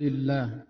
لله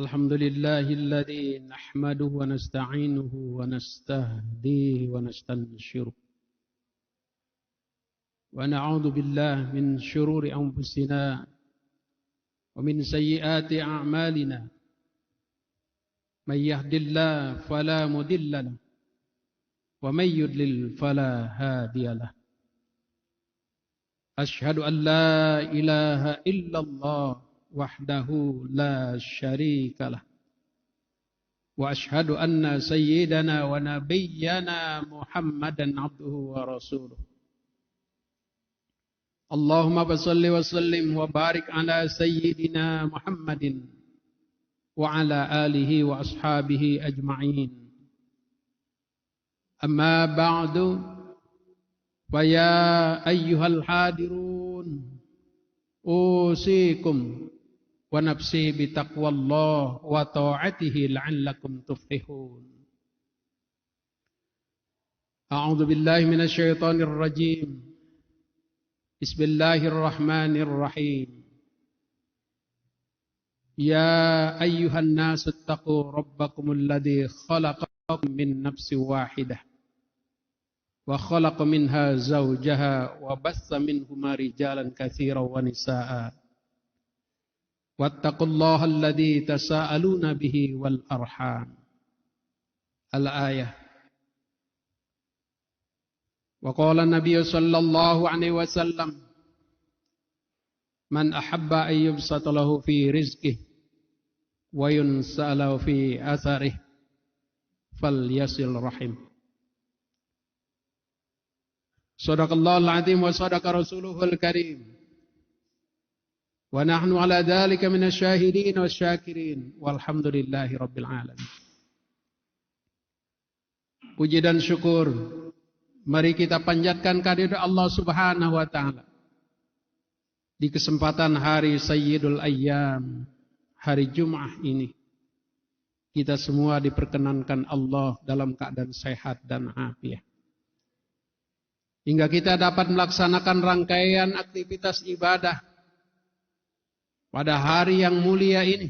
الحمد لله الذي نحمده ونستعينه ونستهديه ونستنشره ونعوذ بالله من شرور أنفسنا ومن سيئات أعمالنا من يهد الله فلا مضل له ومن يضلل فلا هادي له أشهد أن لا إله إلا الله وحده لا شريك له وأشهد أن سيدنا ونبينا محمدا عبده ورسوله اللهم صل وسلم وبارك على سيدنا محمد وعلى آله وأصحابه أجمعين أما بعد فيا أيها الحاضرون أوصيكم ونفسي بتقوى الله وطاعته لعلكم تفلحون أعوذ بالله من الشيطان الرجيم بسم الله الرحمن الرحيم يا أيها الناس اتقوا ربكم الذي خلقكم من نفس واحدة وخلق منها زوجها وبث منهما رجالا كثيرا ونساء واتقوا الله الذي تساءلون به والأرحام الآية وقال النبي صلى الله عليه وسلم من أحب أن يبسط له في رزقه وينسأ له في أثره فليصل رحمه صدق الله العظيم وصدق رسوله الكريم ونحن على ذلك من الشاهدين والشاكرين والحمد لله رب العالمين. Puji dan syukur mari kita panjatkan kehadirat Allah Subhanahu wa taala di kesempatan hari Sayyidul Ayyam, hari Jumat ini. Kita semua diperkenankan Allah dalam keadaan sehat dan afiat, hingga kita dapat melaksanakan rangkaian aktivitas ibadah pada hari yang mulia ini.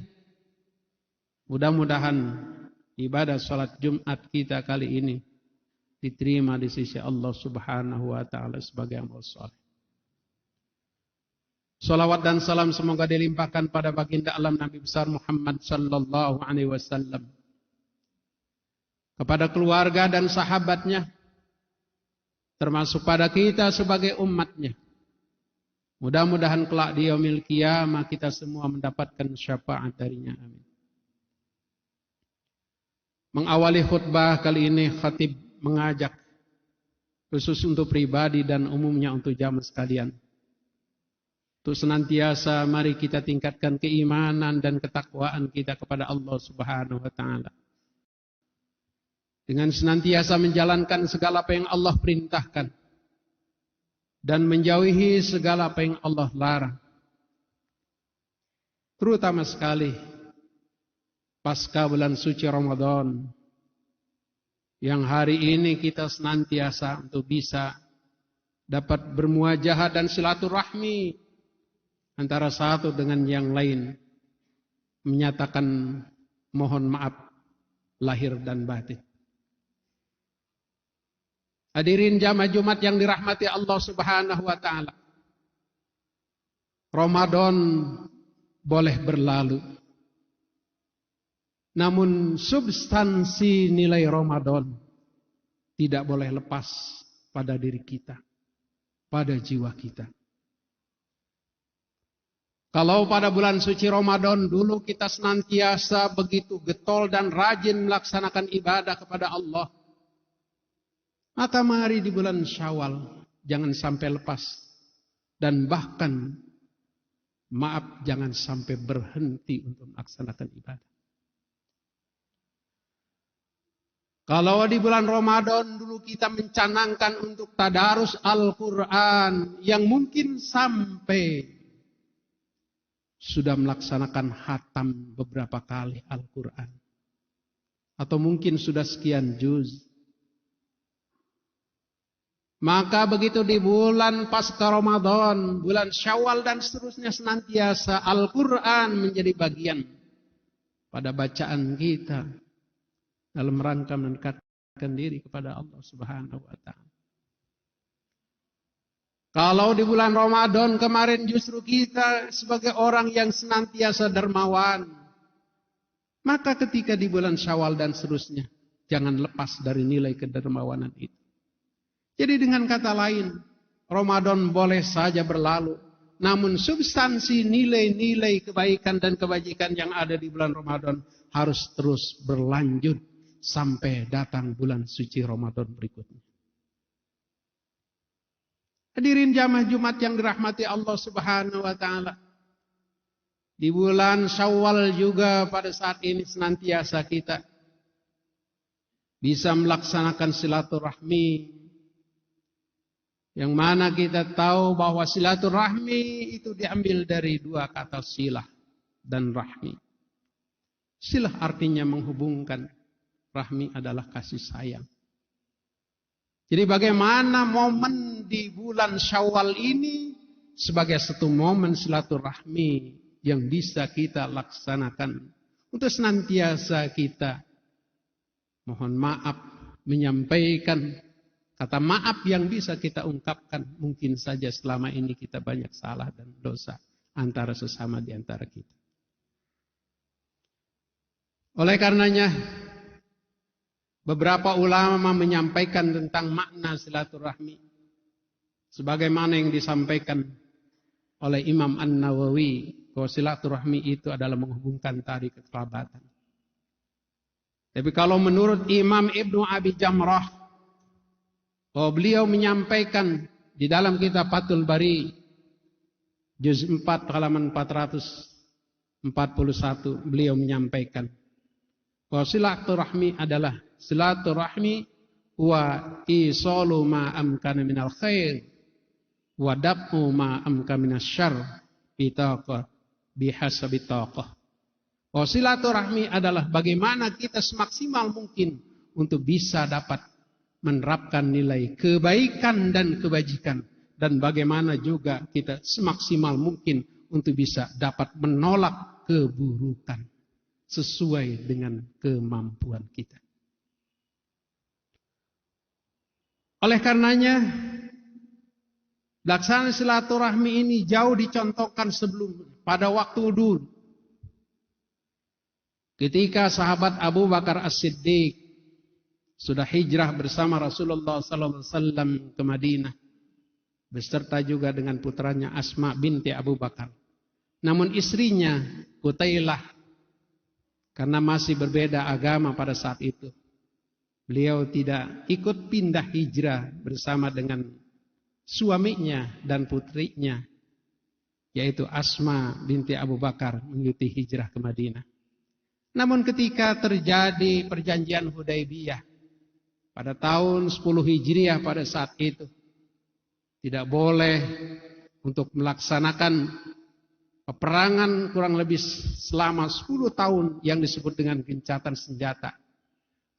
Mudah-mudahan ibadah salat Jumat kita kali ini diterima di sisi Allah Subhanahu wa taala sebagai amal saleh. Salawat dan salam semoga dilimpahkan pada baginda alam Nabi besar Muhammad sallallahu alaihi wasallam, kepada keluarga dan sahabatnya, termasuk pada kita sebagai umatnya. Mudah-mudahan kelak di yaumil qiyamah kita semua mendapatkan syafaat darinya. Amin. Mengawali khutbah kali ini, khatib mengajak khusus untuk pribadi dan umumnya untuk jamaah sekalian, untuk senantiasa mari kita tingkatkan keimanan dan ketakwaan kita kepada Allah Subhanahu wa taala, dengan senantiasa menjalankan segala apa yang Allah perintahkan dan menjauhi segala apa yang Allah larang. Terutama sekali pasca bulan suci Ramadan, yang hari ini kita senantiasa untuk bisa dapat bermuajahah dan silaturahmi antara satu dengan yang lain, menyatakan mohon maaf lahir dan batin. Hadirin jamaah Jumat yang dirahmati Allah Subhanahu wa taala. Ramadan boleh berlalu, namun substansi nilai Ramadan tidak boleh lepas pada diri kita, pada jiwa kita. Kalau pada bulan suci Ramadan dulu kita senantiasa begitu getol dan rajin melaksanakan ibadah kepada Allah, maka mari di bulan Syawal jangan sampai lepas, dan bahkan maaf jangan sampai berhenti untuk melaksanakan ibadah. Kalau di bulan Ramadan dulu kita mencanangkan untuk tadarus Al-Quran, yang mungkin sampai sudah melaksanakan khatam beberapa kali Al-Quran, atau mungkin sudah sekian juz. Maka begitu di bulan pasca Ramadan, bulan Syawal dan seterusnya senantiasa Al-Quran menjadi bagian pada bacaan kita dalam rangka mendekatkan diri kepada Allah Subhanahu wa Ta'ala. Kalau di bulan Ramadan kemarin justru kita sebagai orang yang senantiasa dermawan, maka ketika di bulan Syawal dan seterusnya, jangan lepas dari nilai kedermawanan itu. Jadi dengan kata lain, Ramadan boleh saja berlalu, namun substansi nilai-nilai kebaikan dan kebajikan yang ada di bulan Ramadan harus terus berlanjut sampai datang bulan suci Ramadan berikutnya. Hadirin jamaah Jumat yang dirahmati Allah Subhanahu wa Ta'ala. Di bulan Syawal juga pada saat ini senantiasa kita bisa melaksanakan silaturahmi. Yang mana kita tahu bahwa silaturahmi itu diambil dari dua kata silah dan rahmi. Silah artinya menghubungkan, rahmi adalah kasih sayang. Jadi bagaimana momen di bulan Syawal ini sebagai satu momen silaturahmi yang bisa kita laksanakan untuk senantiasa kita mohon maaf menyampaikan kata maaf yang bisa kita ungkapkan. Mungkin saja selama ini kita banyak salah dan dosa antara sesama di antara kita. Oleh karenanya, beberapa ulama menyampaikan tentang makna silaturahmi. Sebagaimana yang disampaikan oleh Imam An-Nawawi, bahwa silaturahmi itu adalah menghubungkan tali kekerabatan. Tapi kalau menurut Imam Ibnu Abi Jamrah, beliau menyampaikan di dalam kitab Fathul Bari juz 4 halaman 441, beliau menyampaikan bahwa silaturahmi adalah silaturahmi wa isalu ma amkana minal khair wa daf'u ma amkana minas syarr bitaqah bihasabi taqah. Bahwa silaturahmi adalah bagaimana kita semaksimal mungkin untuk bisa dapat menerapkan nilai kebaikan dan kebajikan, dan bagaimana juga kita semaksimal mungkin untuk bisa dapat menolak keburukan sesuai dengan kemampuan kita. Oleh karenanya, pelaksanaan silaturahmi ini jauh dicontohkan sebelumnya pada waktu dulu. Ketika sahabat Abu Bakar As-Siddiq sudah hijrah bersama Rasulullah SAW ke Madinah, beserta juga dengan putranya Asma binti Abu Bakar. Namun istrinya Qutailah, karena masih berbeda agama pada saat itu, beliau tidak ikut pindah hijrah bersama dengan suaminya dan putrinya, yaitu Asma binti Abu Bakar, mengikuti hijrah ke Madinah. Namun ketika terjadi perjanjian Hudaybiyah pada tahun 10 Hijriah pada saat itu, tidak boleh untuk melaksanakan peperangan kurang lebih selama 10 tahun yang disebut dengan gencatan senjata.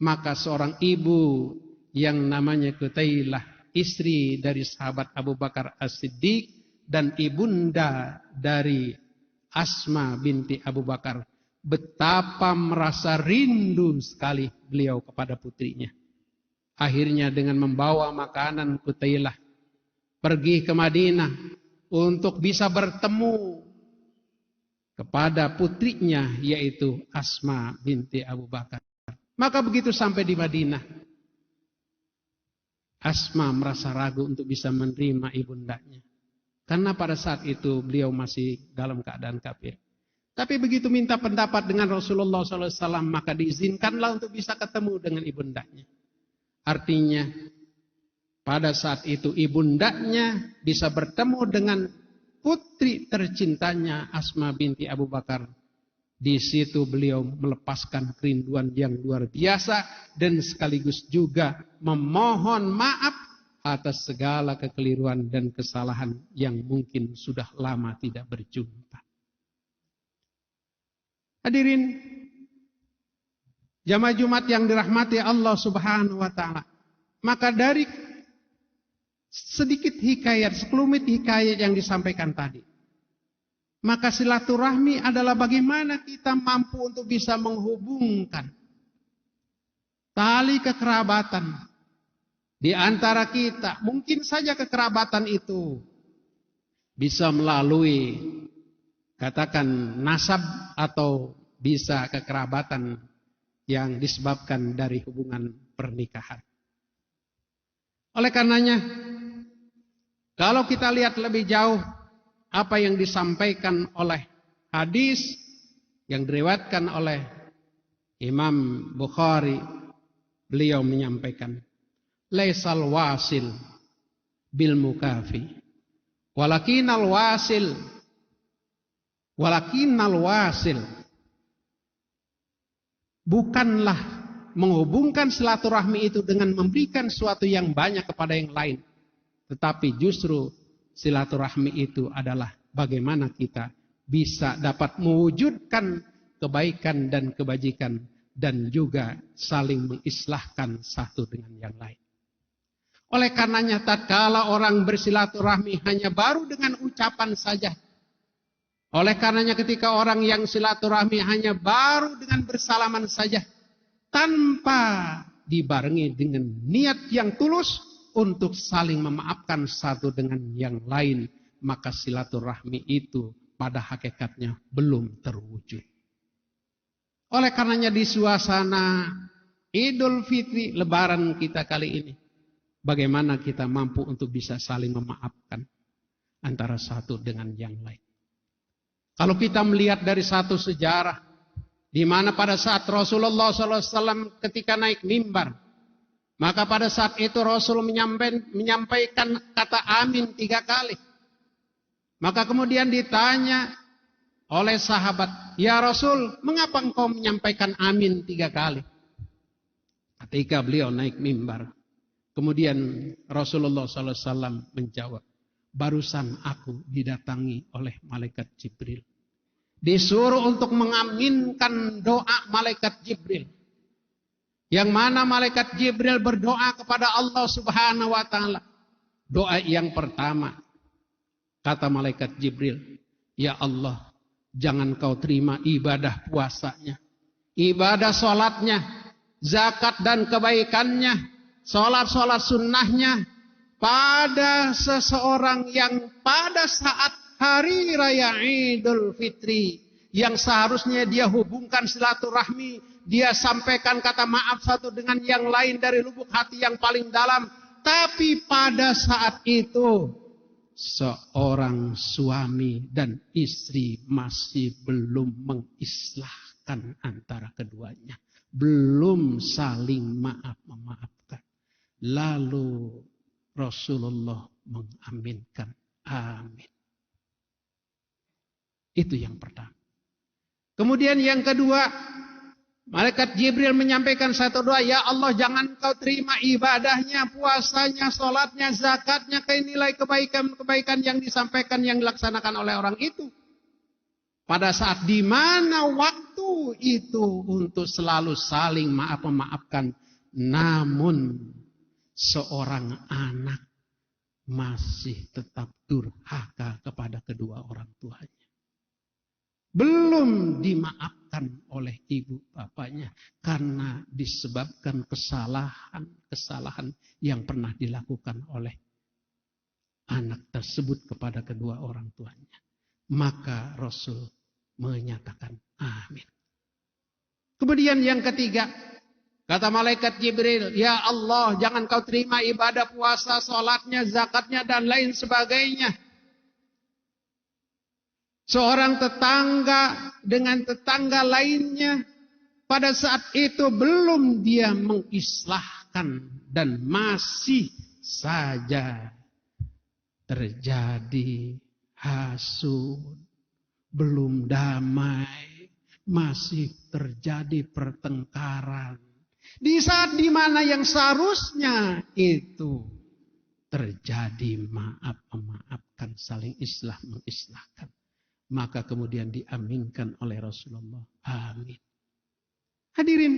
Maka seorang ibu yang namanya Qutailah, istri dari sahabat Abu Bakar As-Siddiq dan ibunda dari Asma binti Abu Bakar, betapa merasa rindu sekali beliau kepada putrinya. Akhirnya dengan membawa makanan Qutailah pergi ke Madinah untuk bisa bertemu kepada putrinya, yaitu Asma binti Abu Bakar. Maka begitu sampai di Madinah, Asma merasa ragu untuk bisa menerima ibundanya, karena pada saat itu beliau masih dalam keadaan kafir. Tapi begitu minta pendapat dengan Rasulullah SAW, maka diizinkanlah untuk bisa ketemu dengan ibundanya. Artinya pada saat itu ibundanya bisa bertemu dengan putri tercintanya Asma binti Abu Bakar. Di situ beliau melepaskan kerinduan yang luar biasa dan sekaligus juga memohon maaf atas segala kekeliruan dan kesalahan yang mungkin sudah lama tidak berjumpa. Hadirin jamaah Jumat yang dirahmati Allah Subhanahu wa Ta'ala, maka dari sedikit hikayat, sekelumit hikayat yang disampaikan tadi. Maka silaturahmi adalah bagaimana kita mampu untuk bisa menghubungkan tali kekerabatan di antara kita. Mungkin saja kekerabatan itu bisa melalui katakan nasab atau bisa kekerabatan yang disebabkan dari hubungan pernikahan. Oleh karenanya, kalau kita lihat lebih jauh apa yang disampaikan oleh hadis yang diriwayatkan oleh Imam Bukhari, beliau menyampaikan, laisal wasil bil mukafi, walakinal wasil bukanlah menghubungkan silaturahmi itu dengan memberikan sesuatu yang banyak kepada yang lain, tetapi justru silaturahmi itu adalah bagaimana kita bisa dapat mewujudkan kebaikan dan kebajikan dan juga saling mengislahkan satu dengan yang lain. Oleh karenanya tatkala orang bersilaturahmi hanya baru dengan ucapan saja. Oleh karenanya ketika orang yang silaturahmi hanya baru dengan bersalaman saja, tanpa dibarengi dengan niat yang tulus untuk saling memaafkan satu dengan yang lain, maka silaturahmi itu pada hakikatnya belum terwujud. Oleh karenanya di suasana Idul Fitri Lebaran kita kali ini, bagaimana kita mampu untuk bisa saling memaafkan antara satu dengan yang lain. Kalau kita melihat dari satu sejarah, di mana pada saat Rasulullah SAW ketika naik mimbar, maka pada saat itu Rasul menyampaikan kata amin 3 kali. Maka kemudian ditanya oleh sahabat, ya Rasul, mengapa engkau menyampaikan amin 3 kali? Ketika beliau naik mimbar, kemudian Rasulullah SAW menjawab, barusan aku didatangi oleh malaikat Jibril. Disuruh untuk mengaminkan doa malaikat Jibril. Yang mana malaikat Jibril berdoa kepada Allah Subhanahu wa taala. Doa yang pertama, kata malaikat Jibril, ya Allah, jangan kau terima ibadah puasanya, ibadah sholatnya, zakat dan kebaikannya, sholat sunnahnya pada seseorang yang pada saat hari raya Idul Fitri, yang seharusnya dia hubungkan silaturahmi, dia sampaikan kata maaf satu dengan yang lain dari lubuk hati yang paling dalam. Tapi pada saat itu seorang suami dan istri masih belum mengislahkan antara keduanya, belum saling memaafkan. Lalu Rasulullah mengaminkan amin. Itu yang pertama. Kemudian yang kedua, malaikat Jibril menyampaikan satu doa, ya Allah, jangan kau terima ibadahnya, puasanya, sholatnya, zakatnya, nilai kebaikan-kebaikan yang disampaikan, yang dilaksanakan oleh orang itu. Pada saat di mana waktu itu untuk selalu saling memaafkan, namun seorang anak masih tetap durhaka kepada kedua orang tuanya. Belum dimaafkan oleh ibu bapaknya karena disebabkan kesalahan yang pernah dilakukan oleh anak tersebut kepada kedua orang tuanya. Maka Rasul menyatakan amin. Kemudian yang ketiga, kata malaikat Jibril, ya Allah, jangan kau terima ibadah puasa, sholatnya, zakatnya, dan lain sebagainya. Seorang tetangga dengan tetangga lainnya pada saat itu belum dia mengislahkan dan masih saja terjadi hasud, belum damai, masih terjadi pertengkaran. Di saat dimana yang seharusnya itu terjadi memaafkan, saling islah mengislahkan. Maka kemudian diaminkan oleh Rasulullah. Amin. Hadirin,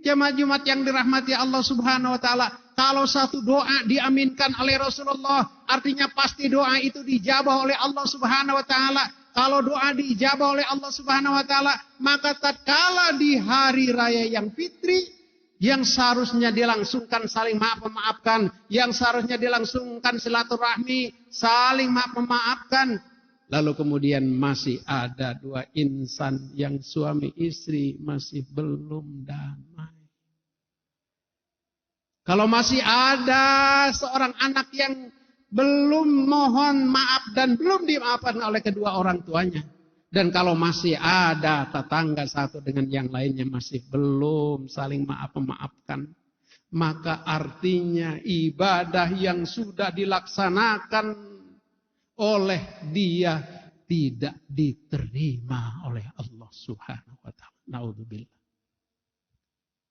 jamaah Jumat yang dirahmati Allah Subhanahu wa taala, kalau satu doa diaminkan oleh Rasulullah, artinya pasti doa itu dijabah oleh Allah Subhanahu wa taala. Kalau doa dijabah oleh Allah Subhanahu wa taala, maka tatkala di hari raya yang fitri, yang seharusnya dilangsungkan saling maaf-memaafkan, yang seharusnya dilangsungkan silaturahmi, saling maaf-memaafkan. Lalu kemudian masih ada dua insan yang suami istri masih belum damai. Kalau masih ada seorang anak yang belum mohon maaf dan belum dimaafkan oleh kedua orang tuanya. Dan kalau masih ada tetangga satu dengan yang lainnya masih belum saling maaf-memaafkan. Maka artinya ibadah yang sudah dilaksanakan oleh dia tidak diterima oleh Allah Subhanahu wa taala. Naudzubillah.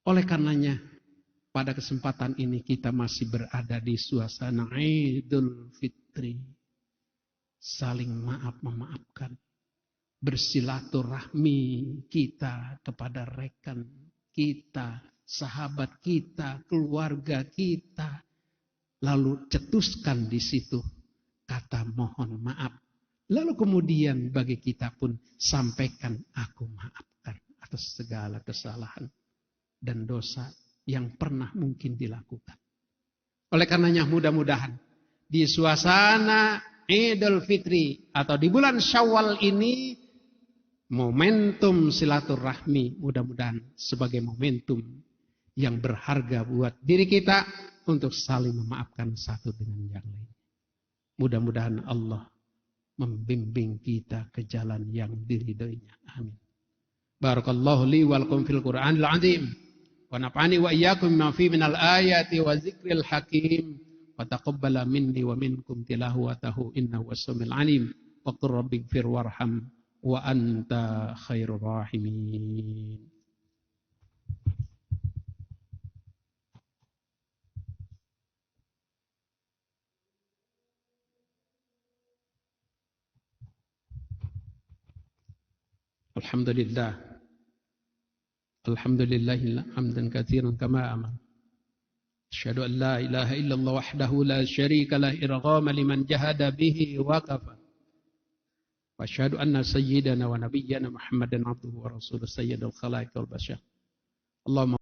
Oleh karenanya pada kesempatan ini kita masih berada di suasana Idul Fitri. Saling maaf-memaafkan. Bersilaturahmi kita kepada rekan kita, sahabat kita, keluarga kita. Lalu cetuskan di situ kata mohon maaf. Lalu kemudian bagi kita pun sampaikan aku maafkan atas segala kesalahan dan dosa yang pernah mungkin dilakukan. Oleh karenanya mudah-mudahan di suasana Idul Fitri atau di bulan Syawal ini momentum silaturahmi mudah-mudahan sebagai momentum yang berharga buat diri kita untuk saling memaafkan satu dengan yang lain. Mudah-mudahan Allah membimbing kita ke jalan yang diridhoinya. Amin. Barakallahu li wa lakum fil Qur'anil azim. Wa naf'ani wa iyyakum bima fi minal ayati wa zikril hakim. Wa taqabbala minni wa minkum tilawatahu innahu was-sami'ul alim. Wa qur rabbighfir warham wa anta khairur rahimin. Alhamdulillah. Alhamdulillah hamdan katsiran kama amara. Asyhadu an la ilaha illallah wahdahu la syarika lah irghama liman jahada bihi wa kafa. Wa asyhadu anna sayyidana wa nabiyyana Muhammadan abduhu wa rasuluhu sayyidul khalaiq wal bashar. Allahumma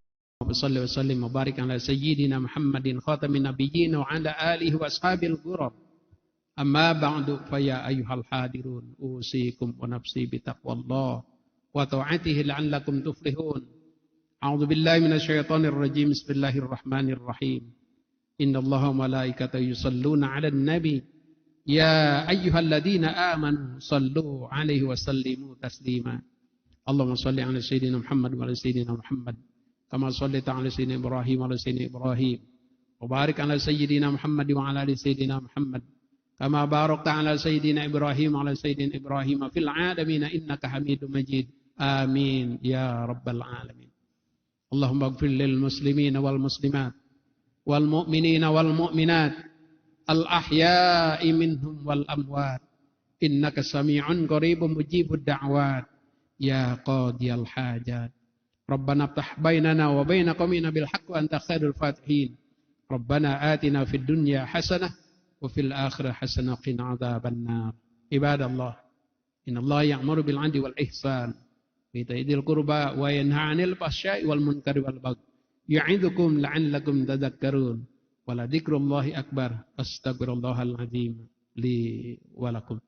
shalli wa sallim wa barik ala sayyidina Muhammadin khatamin nabiyyin wa ala alihi wa ashabil ghurab. Amma ba'du fa ya ayyuhal hadirun usikum wa nafsi bi taqwallah wa ta'atihi la'allakum tuflihun. A'udzu billahi minasy syaithanir rajim. Bismillahirrahmanirrahim. Innallaha wa malaikatahu yusholluna 'alan nabi ya ayyuhalladzina amanu shallu 'alaihi wa sallimu taslima. Allahumma shalli 'ala sayyidina Muhammad wa 'ala sayyidina Muhammad kama shallaita 'ala sayyidina Ibrahim wa 'ala sayyidina Ibrahim wa barik 'ala sayyidina Muhammad wa 'ala ali sayyidina Muhammad kama barakta 'ala sayyidina Ibrahim wa 'ala sayyidina Ibrahim fil 'alamin innaka Hamidum Majid. Amin ya rabbal alamin. Allahumma ighfir lil muslimin wal muslimat wal mu'minin wal mu'minat al ahya'i minhum wal amwat innaka sami'un qaribun mujibud da'wat ya qadiyal hajat. Rabbana iftah bainana wa baina qaumina bil haqqi wa anta khairul fatihin. Rabbana atina fid dunya hasanah wa fil akhirati hasanah wa qina adzabannar. Ibadallah, innallaha ya'muru bil 'adli wal ihsan wa ita'i dzil qurba wa yanha 'anil fahsya'i wal munkari wal baghi. Ya'idukum la'allakum tadhakkarun. Wa la dzikrullahi akbar. Astaghfirullahal azim li wa lakum.